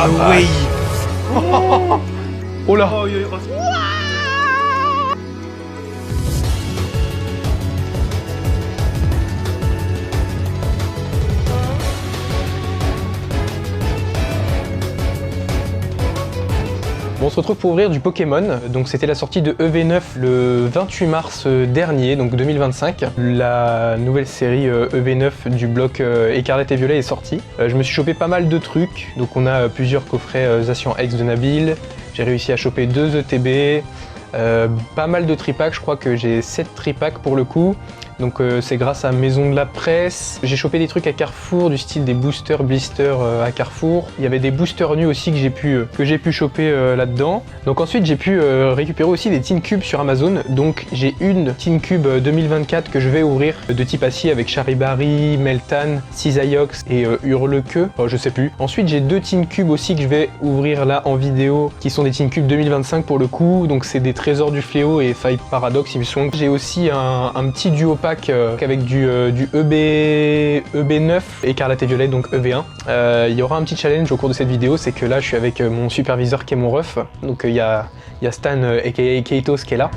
wave. Oh là. Bon, on se retrouve pour ouvrir du Pokémon. Donc c'était la sortie de EV9 le 28 mars dernier, donc 2025. La nouvelle série EV9 du bloc Écarlate et Violet est sortie. Je me suis chopé pas mal de trucs. Donc on a plusieurs coffrets Zacian X de Nabil. J'ai réussi à choper 2 ETB. Pas mal de tripacks, je crois que j'ai 7 tripacks pour le coup. Donc c'est grâce à Maison de la Presse. J'ai chopé des trucs à Carrefour, du style des boosters blisters à Carrefour. Il y avait des boosters nus aussi que j'ai pu choper là-dedans. Donc ensuite j'ai pu récupérer aussi des Tin Cubes sur Amazon. Donc j'ai une Tin Cube 2024 que je vais ouvrir de type acier avec Charibari, Meltan, Cisaiox et Hurlequeux. Je sais plus. Ensuite j'ai 2 Tin Cubes aussi que je vais ouvrir là en vidéo qui sont des Tin Cubes 2025 pour le coup. Donc c'est des Trésors du Fléau et Five Paradox il me semble. J'ai aussi un petit duo pack avec du EB9 Écarlate et Violet, donc EV1. Il y aura un petit challenge au cours de cette vidéo, c'est que là je suis avec mon superviseur qui est mon ref. Donc il y a Stan aka Keitos qui est là.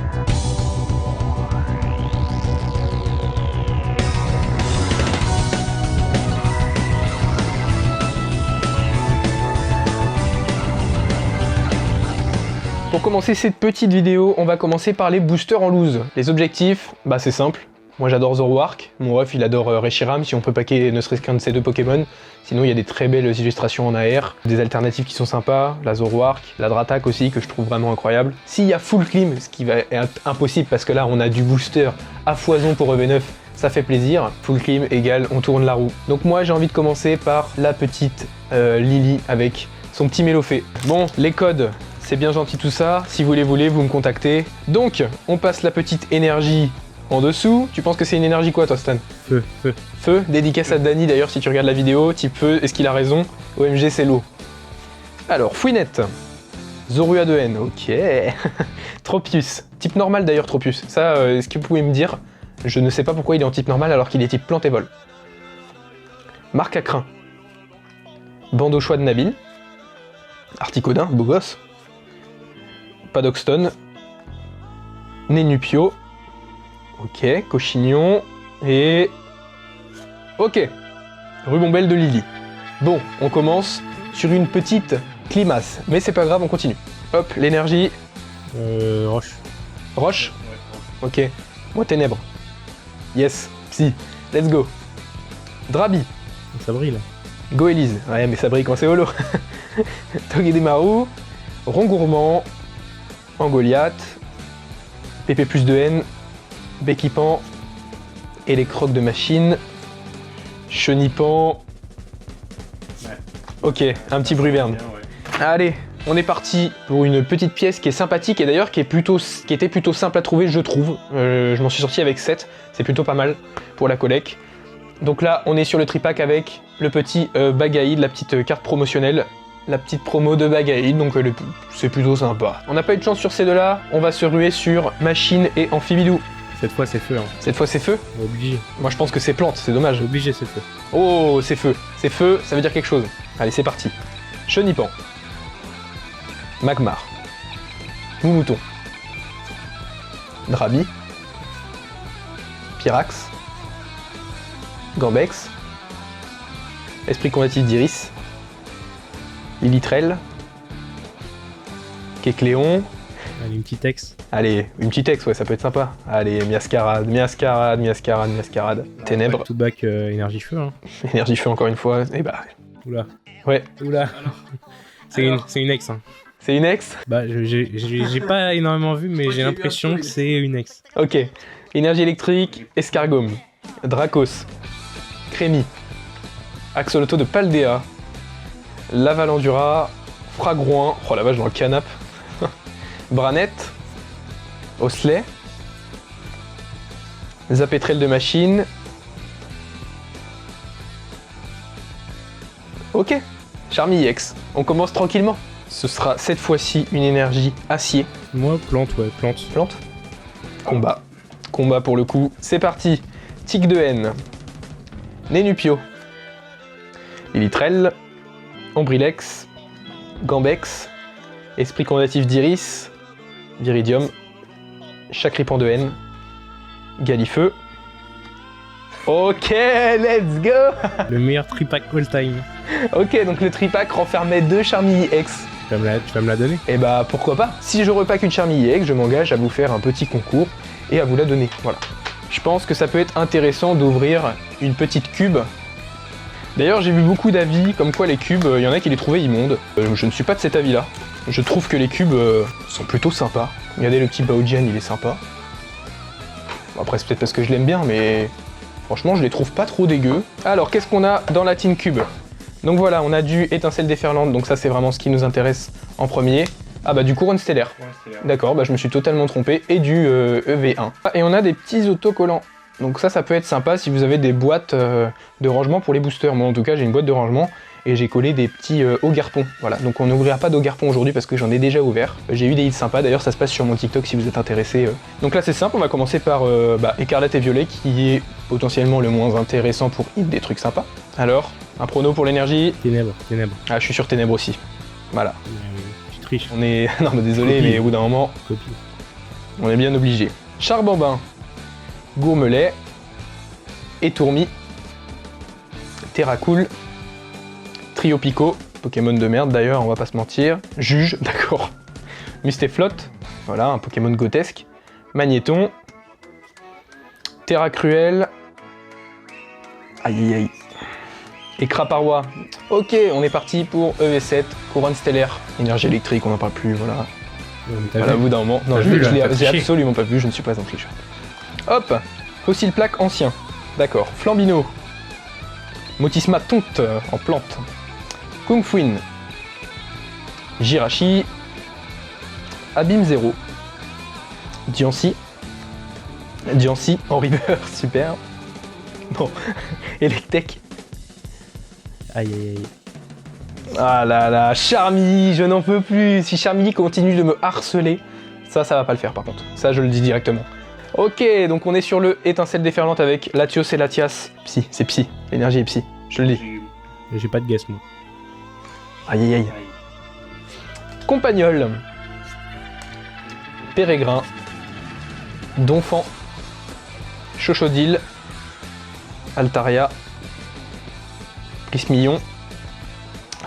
Pour commencer cette petite vidéo, on va commencer par les boosters en loose. Les objectifs, bah c'est simple. Moi j'adore Zoroark, mon ref il adore Reshiram, si on peut packer ne serait-ce qu'un de ces 2 Pokémon. Sinon il y a des très belles illustrations en AR, des alternatives qui sont sympas, la Zoroark, la Dratak aussi que je trouve vraiment incroyable. S'il y a full clean, ce qui va être impossible parce que là on a du booster à foison pour EV9, ça fait plaisir. Full clean égale on tourne la roue. Donc moi j'ai envie de commencer par la petite Lily avec son petit Mélofée. Bon, les codes, c'est bien gentil tout ça, si vous les voulez vous me contactez. Donc on passe la petite énergie en dessous. Tu penses que c'est une énergie quoi toi Stan? Feu. Feu, dédicace à Dany d'ailleurs si tu regardes la vidéo, type feu, est-ce qu'il a raison? OMG c'est l'eau. Alors, Fouinette, Zorua 2N, ok. Tropius, type normal d'ailleurs Tropius, ça est-ce que vous pouvez me dire? Je ne sais pas pourquoi il est en type normal alors qu'il est type plante et vol. Marc à crin. Bande au choix de Nabil. Articodin, beau gosse. Padoxton. Nénupio. Ok, Cochignon, et... Ok, Rubombelle de Lily. Bon, on commence sur une petite climasse, mais c'est pas grave, on continue. Hop, l'énergie. Roche. Roche? Ok, moi Ténèbres. Yes, Psy, let's go. Drabi. Ça brille là. Goélise, ouais mais ça brille quand c'est holo. Togedemaru, Rongourmand, Angoliath, PP plus 2N, Béquipan, et les crocs de machine, Chenipan. Ouais. Ok, un petit bruit verne. Ouais. Allez, on est parti pour une petite pièce qui est sympathique et d'ailleurs qui était plutôt simple à trouver, je trouve. Je m'en suis sorti avec 7, c'est plutôt pas mal pour la collecte. Donc là, on est sur le tripack avec le petit Bagaïd, la petite carte promotionnelle. La petite promo de Bagaïd, donc c'est plutôt sympa. On n'a pas eu de chance sur ces deux-là, on va se ruer sur Machine et Amphibidou. Cette fois c'est feu. Hein. Cette fois c'est feu? Obligé. Moi je pense que c'est plante, c'est dommage. Obligé c'est feu. Oh, c'est feu. C'est feu, ça veut dire quelque chose. Allez, c'est parti. Chenipan. Magmar. Moumouton. Drabi. Pyrax. Gambex. Esprit combatif d'Iris. Lilitrel. Kecléon. Allez, une petite ex. Allez, une petite ex, ouais, ça peut être sympa. Allez, Miascarade. Ténèbres. Back to back énergie feu. Hein. Énergie feu encore une fois. Et bah. Oula. Ouais. Oula. C'est une ex. Hein. C'est une ex? Bah, j'ai pas énormément vu, mais j'ai l'impression que c'est une ex. Ok. Énergie électrique, Escargome. Dracos. Crémy. Axolotl de Paldea. Lavalandura. Fragroin. Oh la vache, dans le canap'. Branette. Osley. Zapétrel de machine. Ok. Charmillex. On commence tranquillement. Ce sera cette fois-ci une énergie acier. Moi, plante, ouais, plante. Plante. Combat. Combat pour le coup. C'est parti. Tic de haine. Nénupio. Lilitrel. Ombrilex. Gambex, Esprit combatif d'Iris, Viridium, Chacripan de haine, Galifeu. Ok, let's go. Le meilleur tripack all time. Ok, donc le tripack renfermait 2 Charmilles X. Tu vas me la donner? Et bah pourquoi pas. Si je repack une Charmille X, je m'engage à vous faire un petit concours et à vous la donner. Voilà. Je pense que ça peut être intéressant d'ouvrir une petite cube. D'ailleurs, j'ai vu beaucoup d'avis comme quoi les cubes, il y en a qui les trouvaient immondes. Je ne suis pas de cet avis-là. Je trouve que les cubes sont plutôt sympas. Regardez le petit Baojian, il est sympa. Bon, après, c'est peut-être parce que je l'aime bien, mais franchement, je les trouve pas trop dégueux. Alors, qu'est-ce qu'on a dans la Tin Cube? Donc voilà, on a du étincelle déferlante, donc ça c'est vraiment ce qui nous intéresse en premier. Ah bah du couronne stellaire. D'accord, bah je me suis totalement trompé. Et du EV1. Et on a des petits autocollants. Donc ça peut être sympa si vous avez des boîtes de rangement pour les boosters. Moi en tout cas j'ai une boîte de rangement et j'ai collé des petits Augarpons. Voilà, donc on n'ouvrira pas d'Augarpon aujourd'hui parce que j'en ai déjà ouvert. J'ai eu des hits sympas, d'ailleurs ça se passe sur mon TikTok si vous êtes intéressé. Donc là c'est simple, on va commencer par Écarlate et Violet qui est potentiellement le moins intéressant pour hit des trucs sympas. Alors, un prono pour l'énergie? Ténèbres. Ah je suis sur Ténèbres aussi. Voilà. Tu triches. On est... non mais désolé, Copie. mais au bout d'un moment, Copie. on est bien obligé. Charbambin, Gourmelet, Étourmi, Terracool, Trio Pico, Pokémon de merde d'ailleurs, on va pas se mentir. Juge, d'accord. Mustéflotte, voilà, un Pokémon grotesque. Magnéton, Terra Cruel, aïe aïe aïe. Et Craparois. Ok, on est parti pour EV7, couronne stellaire, énergie électrique, on n'en parle plus, voilà. Voilà, au bout d'un moment. Non, T'as je vu, là, l'ai t'as triché. absolument pas vu, je ne suis pas un tricheur. Hop, fossile plaque ancien. D'accord. Flambino. Motisma tonte en plante. Kung Fuin. Jirachi. Abîme 0. Diancie. Diancie en river, super. Bon, Electek. Aïe aïe aïe. Ah là là, Charmy, je n'en peux plus. Si Charmy continue de me harceler, ça va pas le faire par contre. Ça, je le dis directement. Ok, donc on est sur le étincelle déferlante avec Latios et Latias. Psy, c'est Psy. L'énergie est Psy. Je le dis. J'ai pas de guess moi. Aïe aïe aïe. Compagnol. Pérégrin. Donphan. Chochodile. Altaria. Prismillon.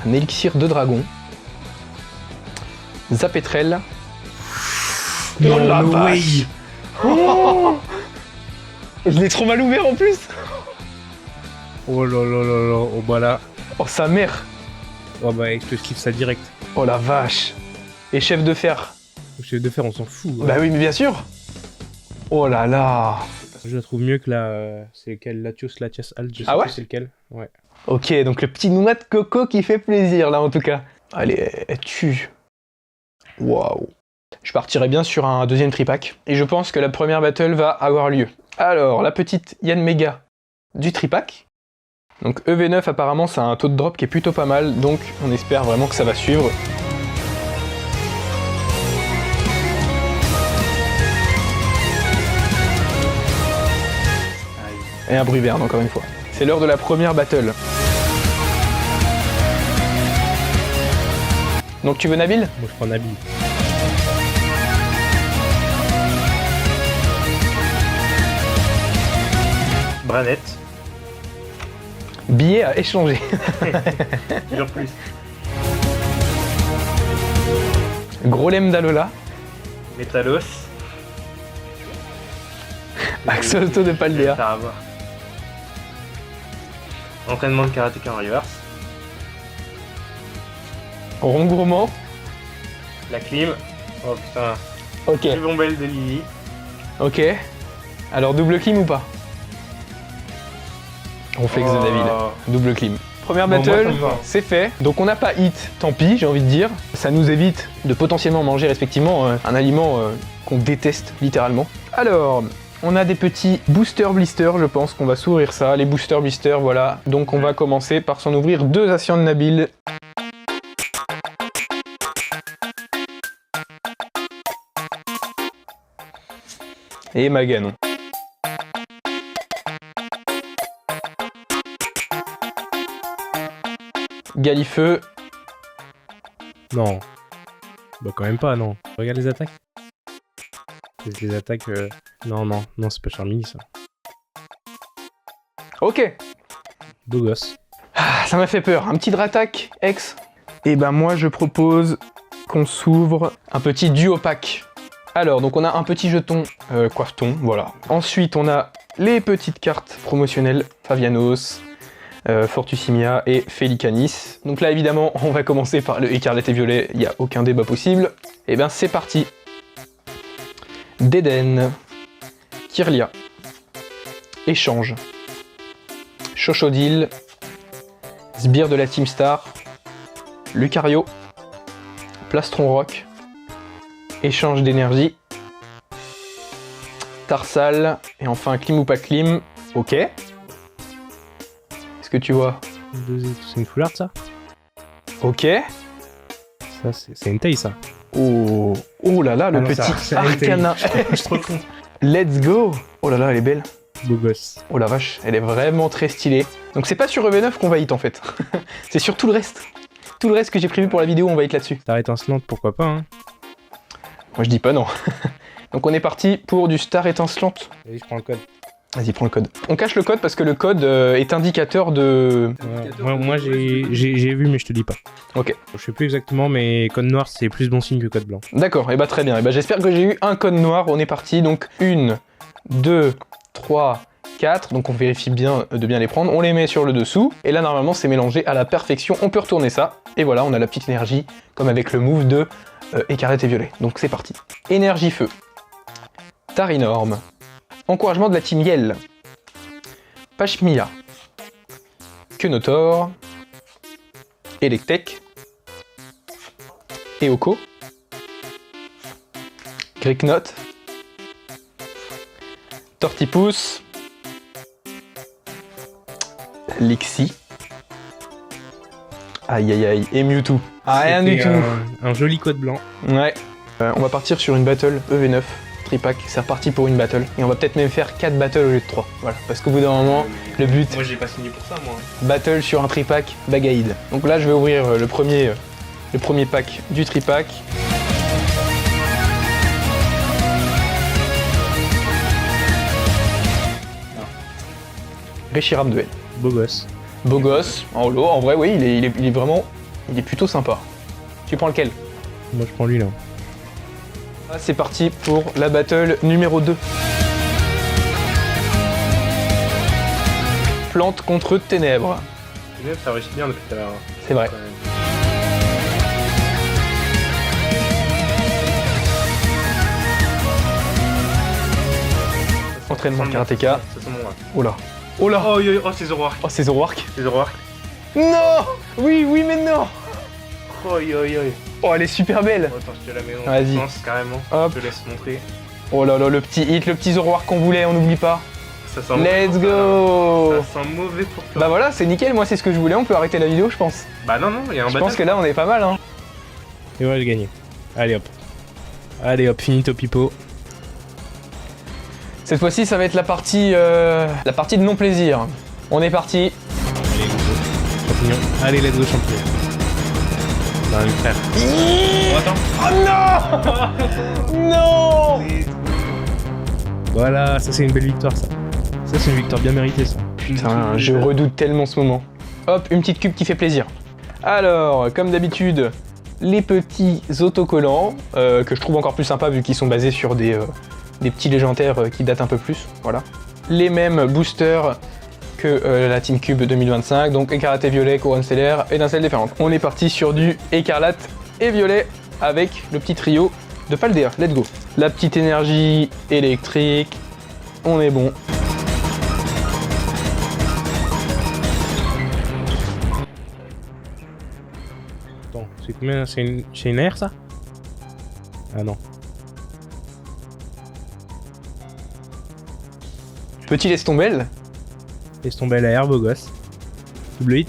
Un élixir de dragon. Zapetrel. Oh la vache. Oh je l'ai trop mal ouvert en plus. Oh là là là là. Oh bah là. Oh sa mère. Oh bah je te skiffe ça direct. Oh la vache. Et chef de fer. Le chef de fer on s'en fout. Ouais. Bah oui mais bien sûr. Oh là là. Je la trouve mieux que la... c'est lequel? Latios, Latias, Alt, je sais Ah ouais plus c'est lequel. Ouais. Ok, donc le petit noix de coco qui fait plaisir là en tout cas. Allez, elle tue. Waouh. Je partirai bien sur un deuxième tripack. Et je pense que la première battle va avoir lieu. Alors, la petite Yanmega du tripack. Donc EV9 apparemment ça a un taux de drop qui est plutôt pas mal. Donc on espère vraiment que ça va suivre. Et un bruit verne encore une fois. C'est l'heure de la première battle. Donc tu veux Nabil? Moi je prends Nabil. Branette. Billet à échanger. Toujours plus. Gros lemme d'Alola. Métalos. Axolotl de Paldea. Faire avoir. Entraînement de karatéka en reverse. Rongourmand. La clim. Oh putain. Ok. Les bombelles de Lily. Ok. Alors double clim ou pas? Ronflex de Nabil. Double clim. Première Bon, moi, battle, ça me va. c'est fait. Donc on n'a pas hit, tant pis, j'ai envie de dire. Ça nous évite de potentiellement manger respectivement un aliment qu'on déteste littéralement. Alors, on a des petits booster blisters, je pense qu'on va s'ouvrir ça. Les booster blisters, voilà. Donc on va commencer par s'en ouvrir 2 Ascian de Nabil. Et Maganon. Galifeu. Non. Bah quand même pas, non. Regarde les attaques. Les attaques... Non, c'est pas Charmini, ça. Ok. Beau gosse. Ah, ça m'a fait peur. Un petit Dratak X. Et ben moi je propose qu'on s'ouvre un petit duo pack. Alors, donc on a un petit jeton coiffe-ton, voilà. Ensuite, on a les petites cartes promotionnelles Favianos, Fortusimia et Felicanis. Donc là, évidemment, on va commencer par le écarlate et violet, il n'y a aucun débat possible. Et ben c'est parti. Deden, Kirlia, Échange, Chochodil, Sbire de la Team Star, Lucario, Plastron Rock, Échange d'énergie, Tarsal, et enfin Clim ou pas Clim. Ok. Est-ce que tu vois? C'est une full art, ça? Ok. Ça, c'est une taille, ça. Oh, oh là là, le non, petit c'est Arcana. Je suis trop con. Let's go. Oh là là, elle est belle. Beau gosse. Oh la vache, elle est vraiment très stylée. Donc c'est pas sur EV9 qu'on va hit en fait. C'est sur tout le reste. Tout le reste que j'ai prévu pour la vidéo, on va hit là-dessus. Star étincelante, pourquoi pas, hein. Moi je dis pas non. Donc on est parti pour du Star étincelante. Vas-y, je prends le code. Vas-y, prends le code. On cache le code parce que le code est indicateur de... Moi j'ai vu, mais je te dis pas. Ok. Je sais plus exactement, mais code noir, c'est plus bon signe que code blanc. D'accord, et bah très bien. Et bah j'espère que j'ai eu un code noir. On est parti. Donc 1, 2, 3, 4. Donc on vérifie bien de bien les prendre. On les met sur le dessous. Et là, normalement, c'est mélangé à la perfection. On peut retourner ça. Et voilà, on a la petite énergie, comme avec le move de écarlate et violet. Donc c'est parti. Énergie feu. Tarinorm. Encouragement de la team Yell. Pashmia. Kenotor. Electek. Eoko. Gricknot. Tortipousse. Lixie. Aïe aïe aïe. Et Mewtwo. Ah, rien du tout. Un joli code blanc. Ouais. On va partir sur une battle EV9. Tripack, c'est reparti pour une battle. Et on va peut-être même faire 4 battles au lieu de 3. Voilà, parce qu'au bout d'un moment, le but... Moi j'ai pas signé pour ça, moi. Battle sur un tripack Bagaïd. Donc là, je vais ouvrir le premier pack du tripack. Reshiram de L. Beau gosse. Beau gosse, en holo. En vrai, oui, il est vraiment... Il est plutôt sympa. Tu prends lequel? Moi je prends lui là. Ah, c'est parti pour la battle numéro 2. Plante contre ténèbres. Ça réussit bien depuis tout à l'heure. C'est vrai. Quand même. Entraînement karatéka. Ça sent bon, là. Oh là. Oh là. Oh, c'est Zoroark. Oh, c'est Zoroark. C'est Zoroark. Non. Oui, oui, mais non. Oh. Oh, elle est super belle. Attends, je te la mets dans Vas-y. le sens, carrément. Hop. Je te laisse montrer. Oh là là, le petit hit, le petit Zoroark qu'on voulait, on n'oublie pas. Ça sent mauvais Let's pour toi, go. là. Ça sent mauvais pour toi. Bah voilà, c'est nickel, moi c'est ce que je voulais, on peut arrêter la vidéo, je pense. Bah non, il y a un Je battle. pense que là, on est pas mal, hein. Et voilà, j'ai gagné. Allez hop. Allez hop, finito pipo. Cette fois-ci, ça va être la partie de non-plaisir. On est parti. Allez, champignon. Allez, let's go, champignon. Non, le frère. Oh, attends. Oh non. Non. Voilà, ça c'est une belle victoire, ça. Ça c'est une victoire bien méritée, ça. Putain, je redoute tellement ce moment. Hop, une petite cube qui fait plaisir. Alors, comme d'habitude, les petits autocollants, que je trouve encore plus sympas vu qu'ils sont basés sur des petits légendaires qui datent un peu plus, voilà. Les mêmes boosters que la Team Cube 2025, donc écarlate et violet, couronne stellaire, étincelle déferlante. On est parti sur du écarlate et violet avec le petit trio de Paldea, let's go. La petite énergie électrique, on est bon. Attends, c'est combien? C'est une air, ça? Ah non. Petit laisse tomber. Laisse tomber la air, beau gosse. Double hit.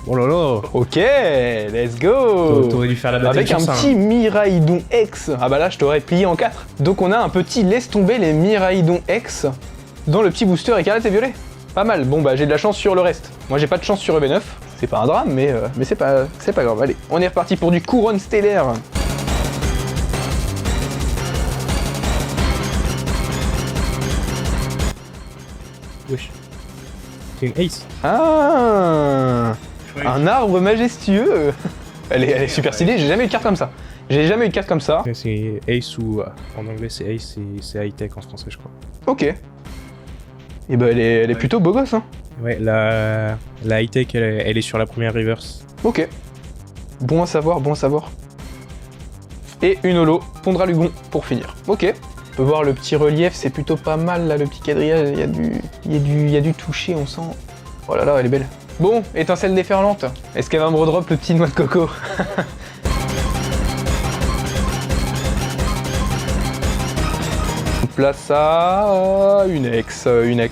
Oh là là. Ok, let's go. T'aurais dû faire la bataille Avec un sur ça, petit Miraidon X. Ah bah là, je t'aurais plié en 4. Donc on a un petit laisse tomber les Miraidon X dans le petit booster écarlate et violet. Pas mal. Bon bah j'ai de la chance sur le reste. Moi j'ai pas de chance sur EV9. C'est pas un drame, mais c'est pas grave. Allez, on est reparti pour du couronne stellaire. Wesh. C'est une ace. Ah, Oui. un arbre majestueux. Elle est super stylée, j'ai jamais eu de carte comme ça. J'ai jamais eu de carte comme ça. C'est ace ou en anglais c'est ace, c'est high tech en français je crois. Ok. Et bah elle est plutôt beau gosse, hein. Ouais, la high tech elle est sur la première reverse. Ok. Bon à savoir, bon à savoir. Et une holo, Pondralugon pour finir. Ok. On peut voir le petit relief, c'est plutôt pas mal là, le petit quadrillage, il y a du toucher, on sent. Oh là là, elle est belle. Bon, étincelle déferlante. Est-ce qu'elle va me redrop le petit noix de coco? Place à une ex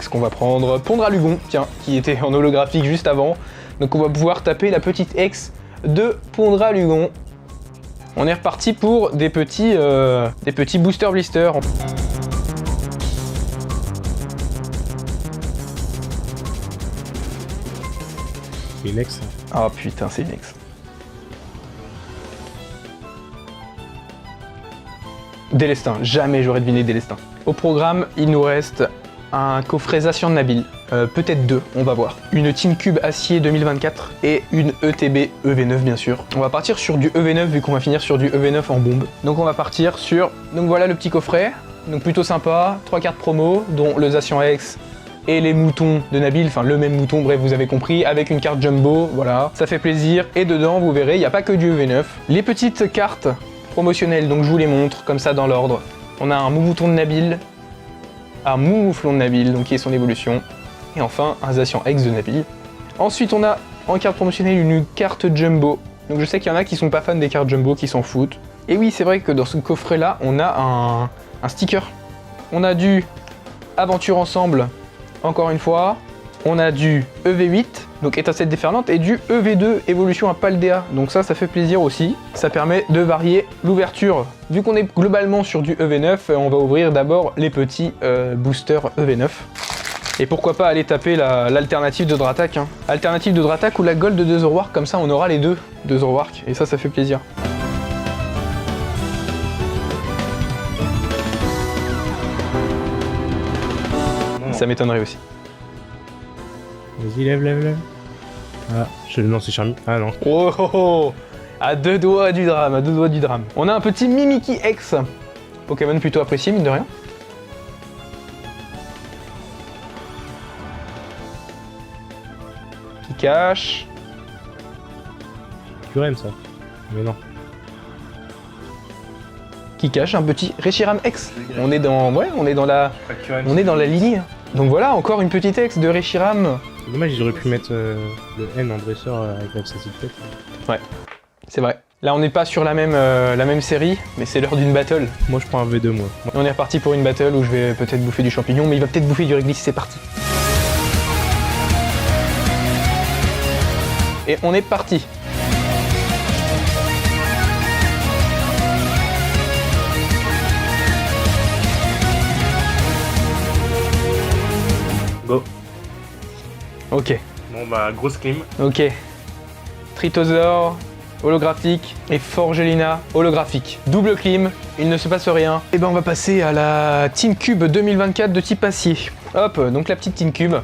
qu'on va prendre. Pondralugon, tiens, qui était en holographique juste avant. Donc on va pouvoir taper la petite ex de Pondralugon. On est reparti pour des petits booster blisters. C'est une ex. Ah putain, c'est une ex. Délestin, jamais j'aurais deviné Délestin. Au programme, il nous reste un coffret Zacian de Nabil, peut-être deux, on va voir. Une Team Cube Acier 2024 et une ETB EV9 bien sûr. On va partir sur du EV9 vu qu'on va finir sur du EV9 en bombe. Donc on va partir sur... Donc voilà le petit coffret, donc plutôt sympa, 3 cartes promo, dont le Zacian X et les moutons de Nabil, enfin le même mouton, bref vous avez compris, avec une carte jumbo, voilà, ça fait plaisir. Et dedans, vous verrez, il n'y a pas que du EV9. Les petites cartes promotionnelles, donc je vous les montre, comme ça dans l'ordre. On a un mouton de Nabil, un mouflon de Nabil, donc qui est son évolution, et enfin un Zacian X de Nabil. Ensuite on a en carte promotionnelle une carte jumbo, donc je sais qu'il y en a qui sont pas fans des cartes jumbo, qui s'en foutent. Et oui, c'est vrai que dans ce coffret là, on a un sticker. On a du Aventure Ensemble, encore une fois. On a du EV8, donc étincelle déferlante, et du EV2, évolution à Paldea. Donc ça fait plaisir aussi. Ça permet de varier l'ouverture. Vu qu'on est globalement sur du EV9, on va ouvrir d'abord les petits boosters EV9. Et pourquoi pas aller taper l'alternative de Dratak. Hein. Alternative de Dratak ou la Gold de Zoroark, comme ça on aura les deux de Zoroark. Et ça fait plaisir. Ça m'étonnerait aussi. Vas-y, lève. Ah, non, c'est Charmy. Ah non. Oh, oh, oh. À deux doigts du drame, à deux doigts du drame. On a un petit Mimikyu X. Pokémon plutôt apprécié, mine de rien. Qui cache. Curem ça. Mais non. Qui cache un petit Reshiram X. On est dans la ligne. Donc voilà, encore une petite X de Reshiram. C'est dommage, ils auraient pu mettre le N en dresseur avec la petite tête. Ouais, c'est vrai. Là, on n'est pas sur la même série, mais c'est l'heure d'une battle. Moi, je prends un V2, moi. Et on est reparti pour une battle où je vais peut-être bouffer du champignon, mais il va peut-être bouffer du réglisse, c'est parti. Et on est parti. Go. Ok. Bon bah, grosse clim. Ok. Tritosaur, holographique, et Forgelina, holographique. Double clim, il ne se passe rien. Et ben on va passer à la Team Cube 2024 de type acier. Hop, donc la petite Team Cube.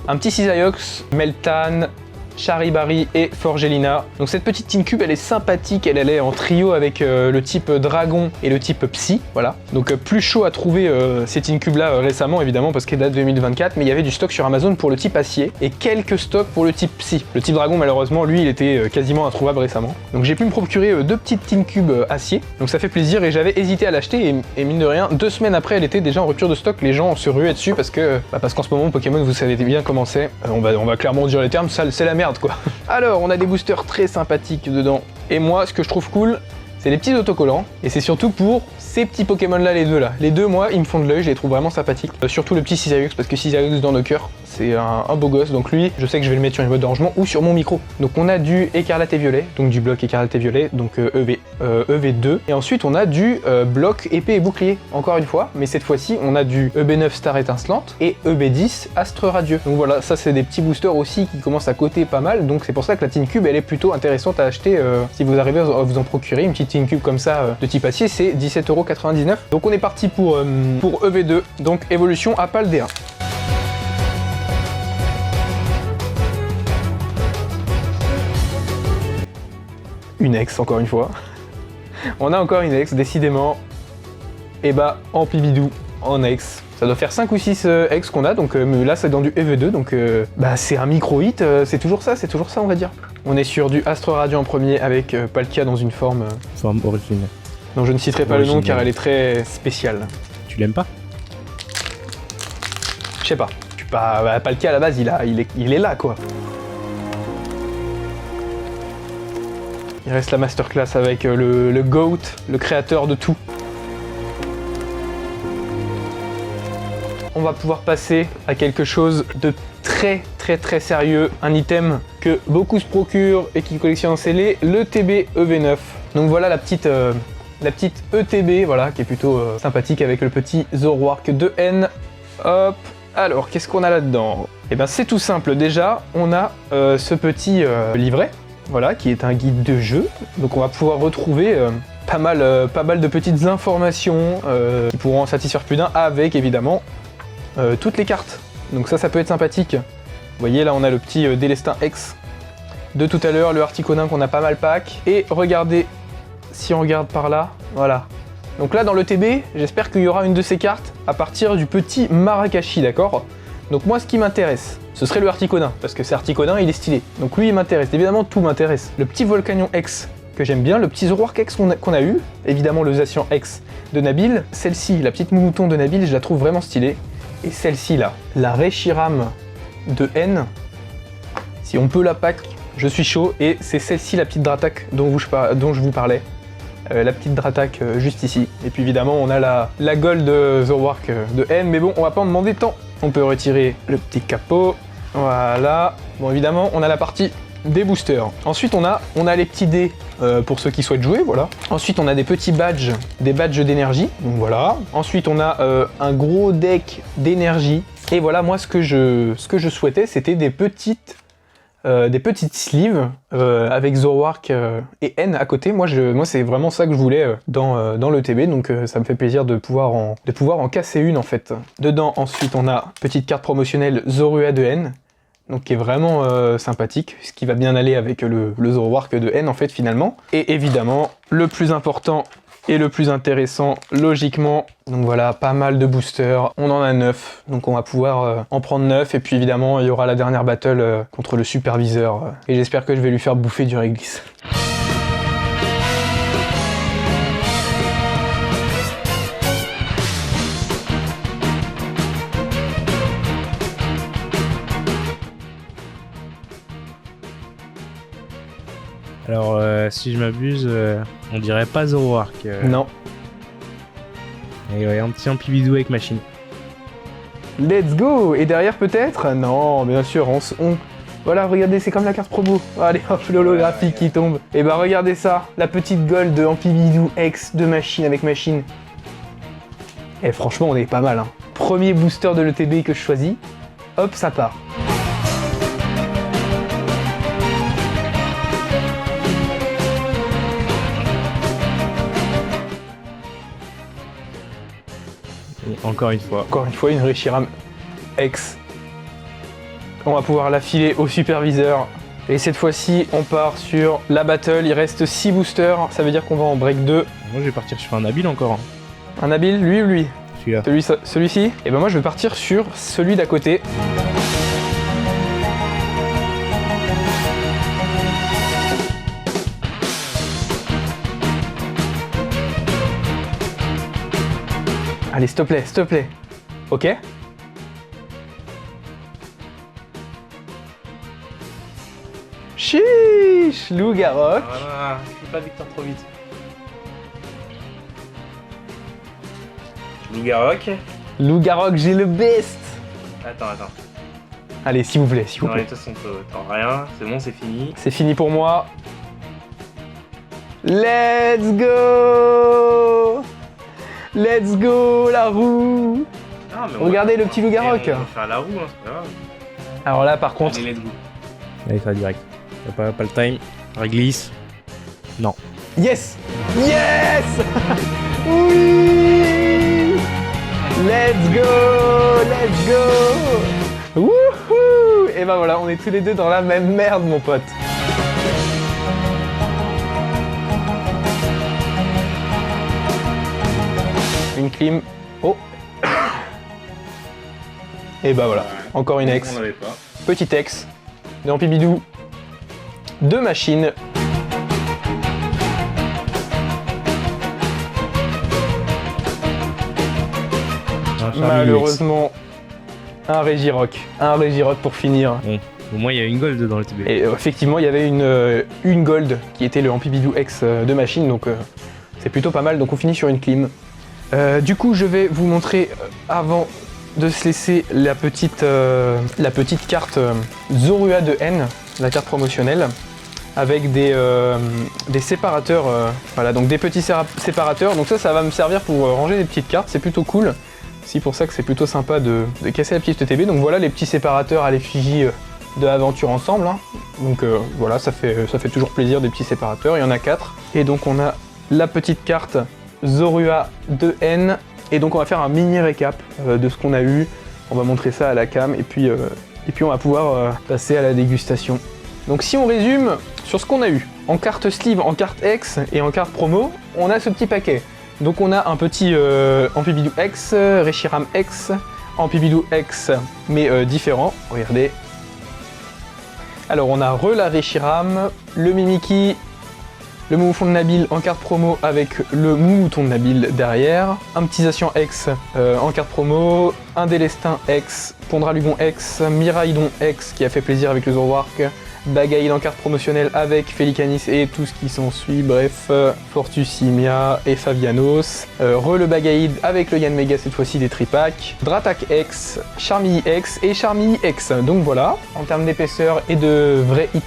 Un petit Cisaiox, Meltan, Charibari et Forgelina. Donc cette petite Team Cube, elle est sympathique, elle est en trio avec le type Dragon et le type Psy, voilà. Donc plus chaud à trouver ces Team Cube là récemment évidemment parce qu'elle date de 2024, mais il y avait du stock sur Amazon pour le type Acier et quelques stocks pour le type Psy. Le type Dragon malheureusement lui il était quasiment introuvable récemment. Donc j'ai pu me procurer deux petites Team Cube Acier, donc ça fait plaisir et j'avais hésité à l'acheter et mine de rien, 2 semaines après elle était déjà en rupture de stock, les gens se ruaient dessus parce qu'en ce moment Pokémon vous savez bien comment c'est, on va clairement dire les termes, c'est la merde quoi. Alors on a des boosters très sympathiques dedans et moi ce que je trouve cool C'est des petits autocollants et c'est surtout pour ces petits Pokémon là, les deux là. Les deux, moi, ils me font de l'œil, je les trouve vraiment sympathiques. Surtout le petit Caesarius parce que Caesarius dans nos cœurs, c'est un beau gosse. Donc lui, je sais que je vais le mettre sur une boîte de rangement ou sur mon micro. Donc on a du écarlate et violet, donc du bloc écarlate et violet, donc EV2. Et ensuite on a du bloc épée et bouclier, encore une fois. Mais cette fois-ci, on a du EB9 Star étincelante et EB10 Astre radieux. Donc voilà, ça c'est des petits boosters aussi qui commencent à coter pas mal. Donc c'est pour ça que la Tin Cube, elle est plutôt intéressante à acheter si vous arrivez à vous en procurer. Une petite Tin Cube comme ça de type acier, c'est 17,99 €. Donc on est parti pour EV2, donc évolution à PAL D1. Une ex, encore une fois. On a encore une ex, décidément. Et bah, en pibidou, en ex. Ça doit faire 5 ou 6 ex qu'on a, donc là c'est dans du EV2, donc bah c'est un micro-hit, c'est toujours ça, on va dire. On est sur du Astre radieux en premier avec Palkia dans une forme... Forme originale. dont je ne citerai pas le nom car elle est très spéciale. Tu l'aimes pas? Je sais pas. Palkia à la base, il est là quoi. Il reste la masterclass avec le GOAT, le créateur de tout. On va pouvoir passer à quelque chose de très sérieux, un item que beaucoup se procurent et qui collectionnent en scellé, le TB EV9. Donc voilà la petite ETB, voilà, qui est plutôt sympathique avec le petit Zoroark de N. Hop. Alors, qu'est-ce qu'on a là-dedans? Eh bien, c'est tout simple. Déjà, on a ce petit livret, voilà, qui est un guide de jeu. Donc, on va pouvoir retrouver pas mal de petites informations qui pourront en satisfaire plus d'un, avec évidemment toutes les cartes. Donc ça peut être sympathique. Vous voyez, là, on a le petit Délestin X de tout à l'heure, le Articonin qu'on a pas mal pack. Et regardez, si on regarde par là, voilà. Donc là, dans le TB, j'espère qu'il y aura une de ces cartes à partir du petit Marakashi, d'accord? Donc moi, ce qui m'intéresse, ce serait le Articonin, parce que c'est Articonin, il est stylé. Donc lui, il m'intéresse. Évidemment, tout m'intéresse. Le petit Volcanion X, que j'aime bien, le petit Zoroark X qu'on a eu, évidemment le Zacian X de Nabil. Celle-ci, la petite Mouton de Nabil, je la trouve vraiment stylée. Et celle-ci, là, la Reshiram de N, si on peut la pack, je suis chaud. Et c'est celle-ci, la petite Dratak dont je vous parlais. La petite Dratak juste ici. Et puis évidemment, on a la Gold de Zoroark de N, mais bon, on va pas en demander tant. On peut retirer le petit capot. Voilà. Bon, évidemment, on a la partie des boosters. Ensuite, on a les petits dés pour ceux qui souhaitent jouer, voilà. Ensuite, on a des petits badges, des badges d'énergie, donc voilà. Ensuite, on a un gros deck d'énergie. Et voilà, moi, ce que je souhaitais, c'était des petites sleeves avec Zoroark et N à côté. Moi c'est vraiment ça que je voulais dans le TB, donc ça me fait plaisir de pouvoir en casser une en fait. Dedans, ensuite, on a petite carte promotionnelle Zorua de N, donc qui est vraiment sympathique, ce qui va bien aller avec le Zoroark de N en fait finalement. Et évidemment, le plus important et le plus intéressant, logiquement, donc voilà, pas mal de boosters, on en a 9, donc on va pouvoir en prendre 9, et puis évidemment, il y aura la dernière battle contre le superviseur, et j'espère que je vais lui faire bouffer du réglisse. Alors, si je m'abuse, on dirait pas Zoroark. Non. Et ouais, un petit Ampibidou avec machine. Let's go. Et derrière peut-être? Non, bien sûr, voilà, regardez, c'est comme la carte promo. Allez, hop, l'holographique qui tombe. Et bah regardez ça, la petite gold de Ampibidou X de machine avec machine. Et franchement, on est pas mal, hein. Premier booster de l'ETB que je choisis. Hop, ça part. Encore une fois, une Reshiram X. On va pouvoir la filer au superviseur. Et cette fois-ci, on part sur la battle. Il reste 6 boosters. Ça veut dire qu'on va en break 2. Moi, je vais partir sur un Nabil encore. Un Nabil, lui ou lui? Celui-là. Celui-ci? Et ben moi, je vais partir sur celui d'à côté. Allez, s'il te plaît. Ok. Chiche, Loup-Garok. Voilà, je fais pas Victor trop vite. Loup-Garok. Loup-Garok, j'ai le best. Attends. Allez, s'il vous plaît, s'il vous Non, plaît. de toute façon, t'en rien. C'est bon, c'est fini. C'est fini pour moi. Let's go. Let's go, la roue. Ah, mais Regardez le petit Loup-Garok. On va faire la roue, hein, c'est pas grave. Alors là, par contre, Allez, let's go. Allez, ça va direct. Y'a pas le time. Réglisse. Non. yes. Yes. Oui. Let's go. Let's go. Wouhou. Et ben voilà, on est tous les deux dans la même merde, mon pote. Une clim. Oh. Et bah voilà, encore une ex. On l'avait pas. Petit ex. De Ampibidou. Deux machines. Malheureusement, un Régirock. Un Régirock pour finir. Au moins, il y a une gold dans le TB. Et effectivement, il y avait une gold qui était le Ampibidou X de machine, donc c'est plutôt pas mal. Donc on finit sur une clim. Du coup, je vais vous montrer, avant de se laisser, la petite carte Zorua de N, la carte promotionnelle, avec des séparateurs, voilà, donc des petits séparateurs. Donc ça va me servir pour ranger des petites cartes, c'est plutôt cool. C'est pour ça que c'est plutôt sympa de casser la petite TB. Donc voilà les petits séparateurs à l'effigie de l'aventure ensemble, hein. Donc voilà, ça fait toujours plaisir, des petits séparateurs, il y en a 4. Et donc on a la petite carte Zorua 2N, et donc on va faire un mini récap de ce qu'on a eu. On va montrer ça à la cam, et puis on va pouvoir passer à la dégustation. Donc si on résume sur ce qu'on a eu, en carte sleeve, en carte X et en carte promo, on a ce petit paquet. Donc on a un petit Ampibidou X, Reshiram X, Ampibidou X, mais différent, regardez. Alors on a la Reshiram, le Mimiki, le Moufon de Nabil en carte promo avec le Mouton de Nabil derrière, un petit Zacian X en carte promo, un Délestin X, Pondralugon X, Miraidon X qui a fait plaisir avec le Zoroark, Bagaïd en carte promotionnelle avec Felicanis et tout ce qui s'ensuit, bref, Fortusimia et Fabianos, le Bagaïd avec le Yanmega cette fois-ci des tripacks, Dratak X, Charmilly X et Charmilly X. Donc voilà, en termes d'épaisseur et de vrais hits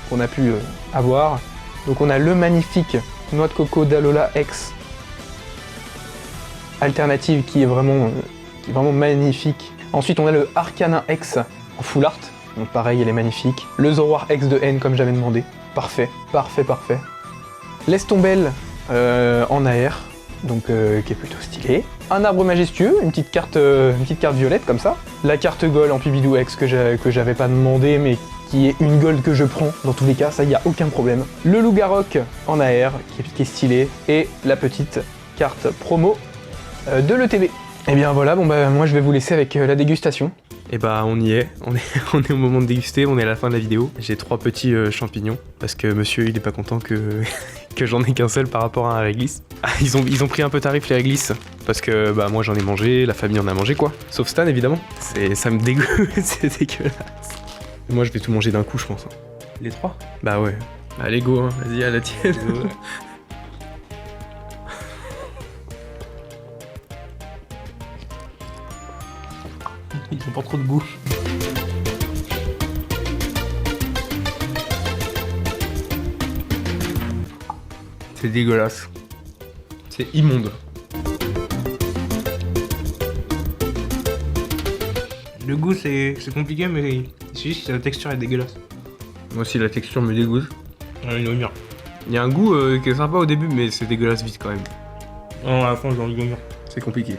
qu'on a pu avoir. Donc on a le magnifique Noix de Coco d'Alola X alternative qui est vraiment magnifique. Ensuite on a le Arcanin X en full art, donc pareil elle est magnifique. Le Zoroark X de N comme j'avais demandé, parfait, parfait, parfait. L'Estombelle en AR, donc qui est plutôt stylé. Un arbre majestueux, une petite carte violette comme ça. La carte Gold en Ampibidou X que j'avais pas demandé mais qui est une gold que je prends dans tous les cas, ça y a aucun problème. Le Loup-Garok en AR qui est stylé, et la petite carte promo de l'ETB. Et bien voilà, bon bah moi je vais vous laisser avec la dégustation. Et bah on y est, on est au moment de déguster, on est à la fin de la vidéo. J'ai 3 petits champignons, parce que monsieur il est pas content que j'en ai qu'un seul par rapport à un réglisse. Ah, ils ont pris un peu tarif les réglisses, parce que bah moi j'en ai mangé, la famille en a mangé quoi. Sauf Stan évidemment, ça me dégoûte, c'est dégueulasse. Moi je vais tout manger d'un coup je pense. Les 3. Bah ouais. Allez go, hein. Vas-y à la tienne. Ils ont pas trop de goût. C'est dégueulasse. C'est immonde. Le goût c'est compliqué mais c'est juste que la texture est dégueulasse. Moi aussi la texture me dégoûte. Une vomir. Il y a un goût qui est sympa au début mais c'est dégueulasse vite quand même. Non, à la fin j'ai envie de vomir. C'est compliqué.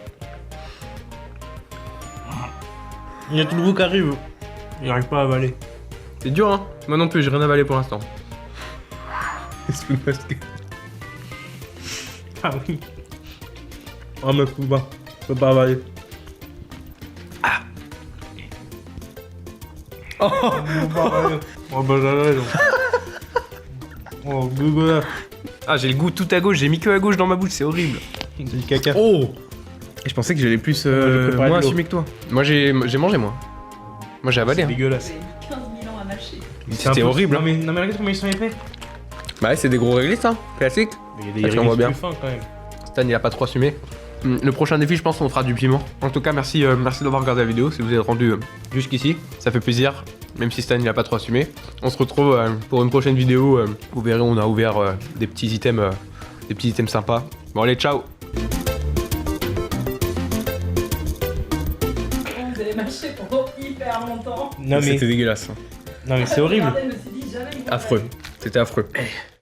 Il y a tout le goût qui arrive. J'arrive pas à avaler. C'est dur hein. Moi non plus j'ai rien avalé pour l'instant. Ah oui. Oh mais faut pas. Faut pas avaler. Oh bah j'avale. Oh dégueulasse. Ah j'ai le goût tout à gauche, j'ai mis que à gauche dans ma bouche, c'est horrible. C'est du caca. Oh. Et je pensais que j'allais plus j'ai préparé moins de l'eau. assumé que toi. Moi j'ai mangé moi. Moi j'ai avalé. C'est Hein. dégueulasse. J'ai mis 15 000 ans à mâcher. C'était horrible. Non mais regarde comment ils sont épais. Bah ouais c'est des gros réglisses hein. Classique. Mais il y a Ça, tu l'en vois bien. plus fins quand même. Stan il a pas trop assumé. Le prochain défi, je pense qu'on fera du piment. En tout cas, merci, merci d'avoir regardé la vidéo. Si vous êtes rendu jusqu'ici, ça fait plaisir. Même si Stan il a pas trop assumé. On se retrouve pour une prochaine vidéo. Vous verrez, on a ouvert des petits items sympas. Bon allez, ciao. Vous avez mâché pendant hyper longtemps. Non mais, C'était dégueulasse. non mais c'est horrible. Je me suis dit, jamais ils vont Affreux. C'était affreux.